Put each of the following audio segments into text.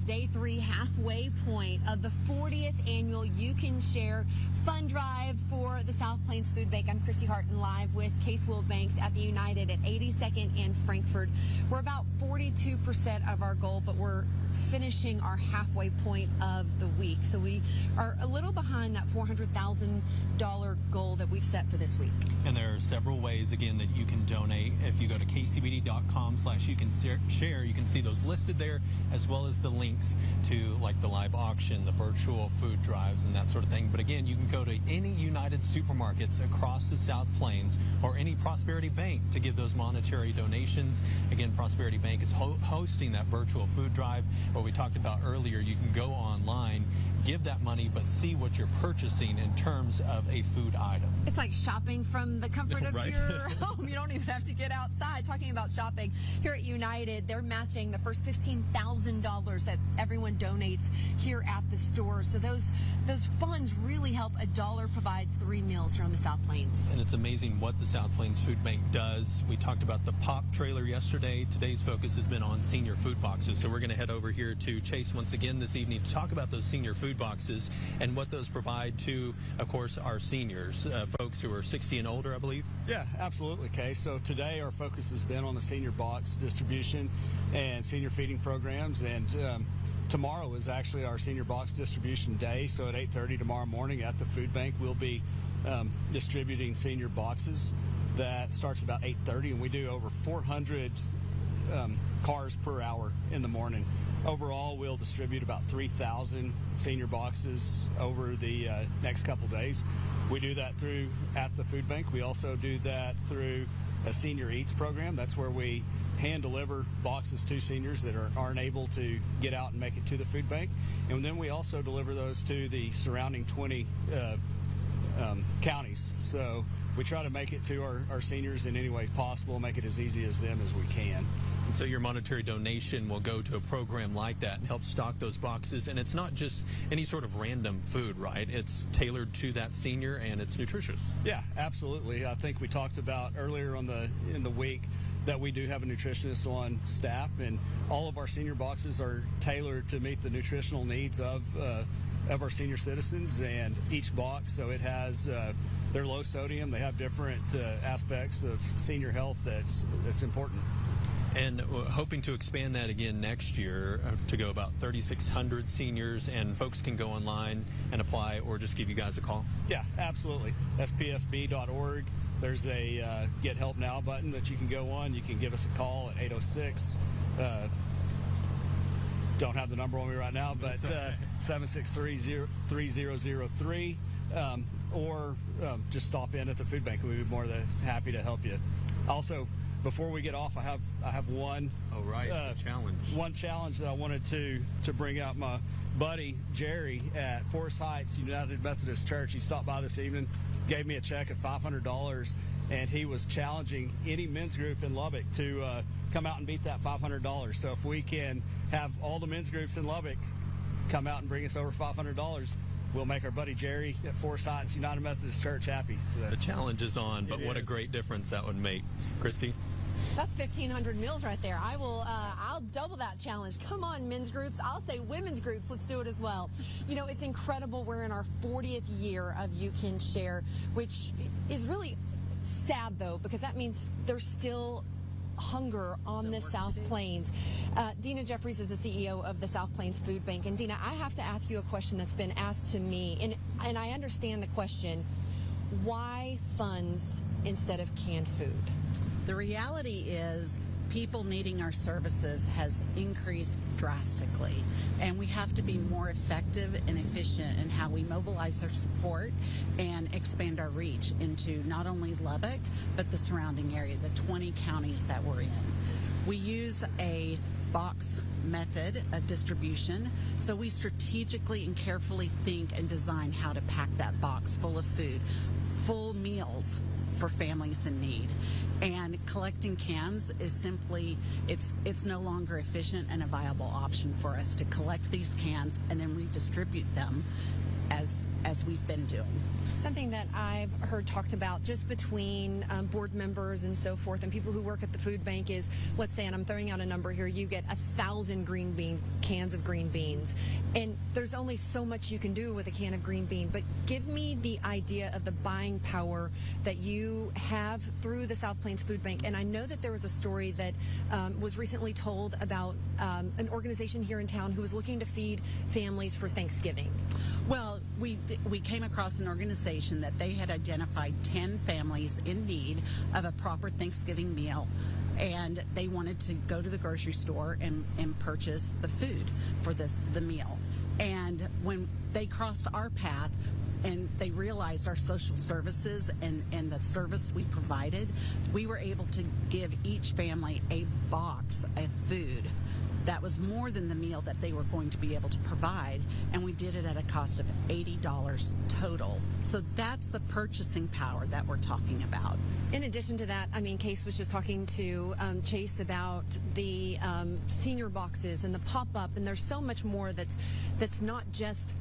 day 3 halfway point of the 40th annual You Can Share Fund Drive for the South Plains Food Bank. I'm Christy Harton, live with Case Wilbanks at the United at 82nd and Frankfort. We're about 42% of our goal, but we're finishing our halfway point of the week. So we are a little behind that $400,000 goal that we've set for this week. And there are several ways, again, that you can donate. If you go to kcbd.com/youcanshare, you can see those listed there, as well as the links to like the live auction, the virtual food drives, and that sort of thing. But again, you can go to any United supermarkets across the South Plains or any Prosperity Bank to give those monetary donations. Again, Prosperity Bank is hosting that virtual food drive. What we talked about earlier, you can go online, give that money, but see what you're purchasing in terms of a food item. It's like shopping from the comfort of Right. your home. You don't even have to get outside. Talking about shopping, here at United, they're matching the first $15,000 that everyone donates here at the store. So those funds really help. $1 provides 3 meals here on the South Plains. And it's amazing what the South Plains Food Bank does. We talked about the POP trailer yesterday. Today's focus has been on senior food boxes. So we're going to head over here to Chase once again this evening to talk about those senior food boxes and what those provide to, of course, our seniors, folks who are 60 and older, I believe. Yeah, absolutely, Kay. So today our focus has been on the senior box distribution and senior feeding programs, and tomorrow is actually our senior box distribution day. So at 8:30 tomorrow morning at the food bank, we'll be distributing senior boxes. That starts about 8:30, and we do over 400 cars per hour in the morning. Overall, we'll distribute about 3,000 senior boxes over the next couple days. We do that through at the food bank. We also do that through a Senior Eats program. That's where we hand deliver boxes to seniors that aren't able to get out and make it to the food bank. And then we also deliver those to the surrounding 20 counties. So we try to make it to our seniors in any way possible, make it as easy as them as we can. And so your monetary donation will go to a program like that and help stock those boxes. And it's not just any sort of random food, right? It's tailored to that senior and it's nutritious. Yeah, absolutely. I think we talked about earlier in the week that we do have a nutritionist on staff, and all of our senior boxes are tailored to meet the nutritional needs of our senior citizens, and each box, so it has they're low sodium. They have different aspects of senior health that's important. And hoping to expand that again next year to go about 3,600 seniors, and folks can go online and apply or just give you guys a call. Yeah, absolutely. SPFB.org. There's a Get Help Now button that you can go on. You can give us a call at 806. Don't have the number on me right now, but 763-3003. Or just stop in at the food bank. We'd be more than happy to help you. Also, before we get off, I have one. Oh, right, challenge. One challenge that I wanted to bring out. My buddy Jerry at Forest Heights United Methodist Church, he stopped by this evening, gave me a check of $500, and he was challenging any men's group in Lubbock to come out and beat that $500. So if we can have all the men's groups in Lubbock come out and bring us over $500, we'll make our buddy Jerry at Forest Heights United Methodist Church happy. So the challenge is on, but what a great difference that would make. Christy? That's 1,500 meals right there. I'll double that challenge. Come on, men's groups. I'll say women's groups. Let's do it as well. You know, it's incredible. We're in our 40th year of You Can Share, which is really sad, though, because that means there's still hunger on the South Plains. Dina Jeffries is the CEO of the South Plains Food Bank. And Dina, I have to ask you a question that's been asked to me, and I understand the question. Why funds instead of canned food? The reality is people needing our services has increased drastically, and we have to be more effective and efficient in how we mobilize our support and expand our reach into not only Lubbock, but the surrounding area, the 20 counties that we're in. We use a box method of distribution, so we strategically and carefully think and design how to pack that box full of food, full meals for families in need. And collecting cans is simply, it's no longer efficient and a viable option for us to collect these cans and then redistribute them as as we've been doing. Something that I've heard talked about just between board members and so forth and people who work at the food bank is, let's say, and I'm throwing out a number here, you get 1,000 cans of green beans. And there's only so much you can do with a can of green bean. But give me the idea of the buying power that you have through the South Plains Food Bank. And I know that there was a story that was recently told about an organization here in town who was looking to feed families for Thanksgiving. Well, we came across an organization that they had identified 10 families in need of a proper Thanksgiving meal, and they wanted to go to the grocery store and purchase the food for the meal. And when they crossed our path and they realized our social services and the service we provided, we were able to give each family a box of food that was more than the meal that they were going to be able to provide, and we did it at a cost of $80 total. So that's the purchasing power that we're talking about. In addition to that, I mean, Case was just talking to Chase about the senior boxes and the pop-up, and there's so much more that's not just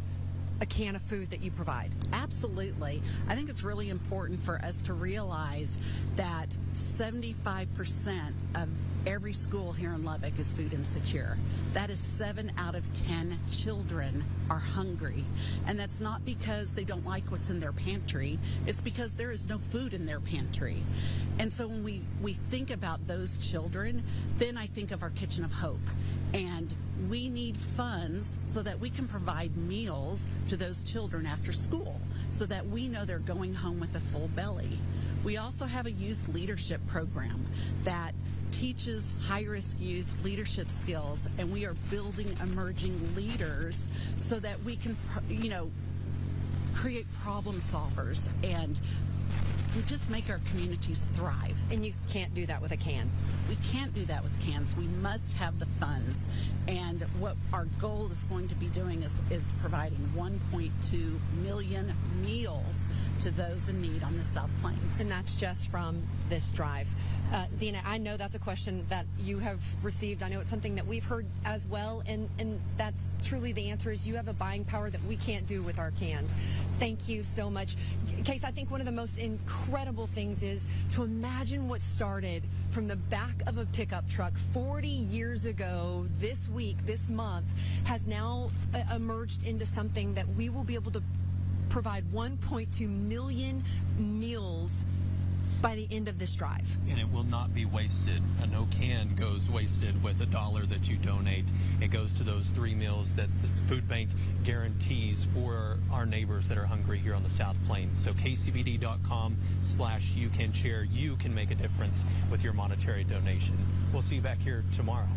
a can of food that you provide. Absolutely. I think it's really important for us to realize that 75% of every school here in Lubbock is food insecure. That is 7 out of 10 children are hungry. And that's not because they don't like what's in their pantry. It's because there is no food in their pantry. And so when we think about those children, then I think of our Kitchen of Hope. And we need funds so that we can provide meals to those children after school so that we know they're going home with a full belly. We also have a youth leadership program that teaches high-risk youth leadership skills, and we are building emerging leaders so that we can, create problem solvers and just make our communities thrive. And you can't do that with a can. We can't do that with cans. We must have the funds. And what our goal is going to be doing is providing 1.2 million meals to those in need on the South Plains. And that's just from this drive. Dina, I know that's a question that you have received. I know it's something that we've heard as well, and that's truly the answer is you have a buying power that we can't do with our cans. Thank you so much. Case, I think one of the most incredible things is to imagine what started from the back of a pickup truck 40 years ago this week, this month, has now emerged into something that we will be able to provide 1.2 million meals by the end of this drive. And it will not be wasted. No can goes wasted with $1 that you donate. It goes to those 3 meals that the food bank guarantees for our neighbors that are hungry here on the South Plains. So kcbd.com/youcanshare. You can make a difference with your monetary donation. We'll see you back here tomorrow.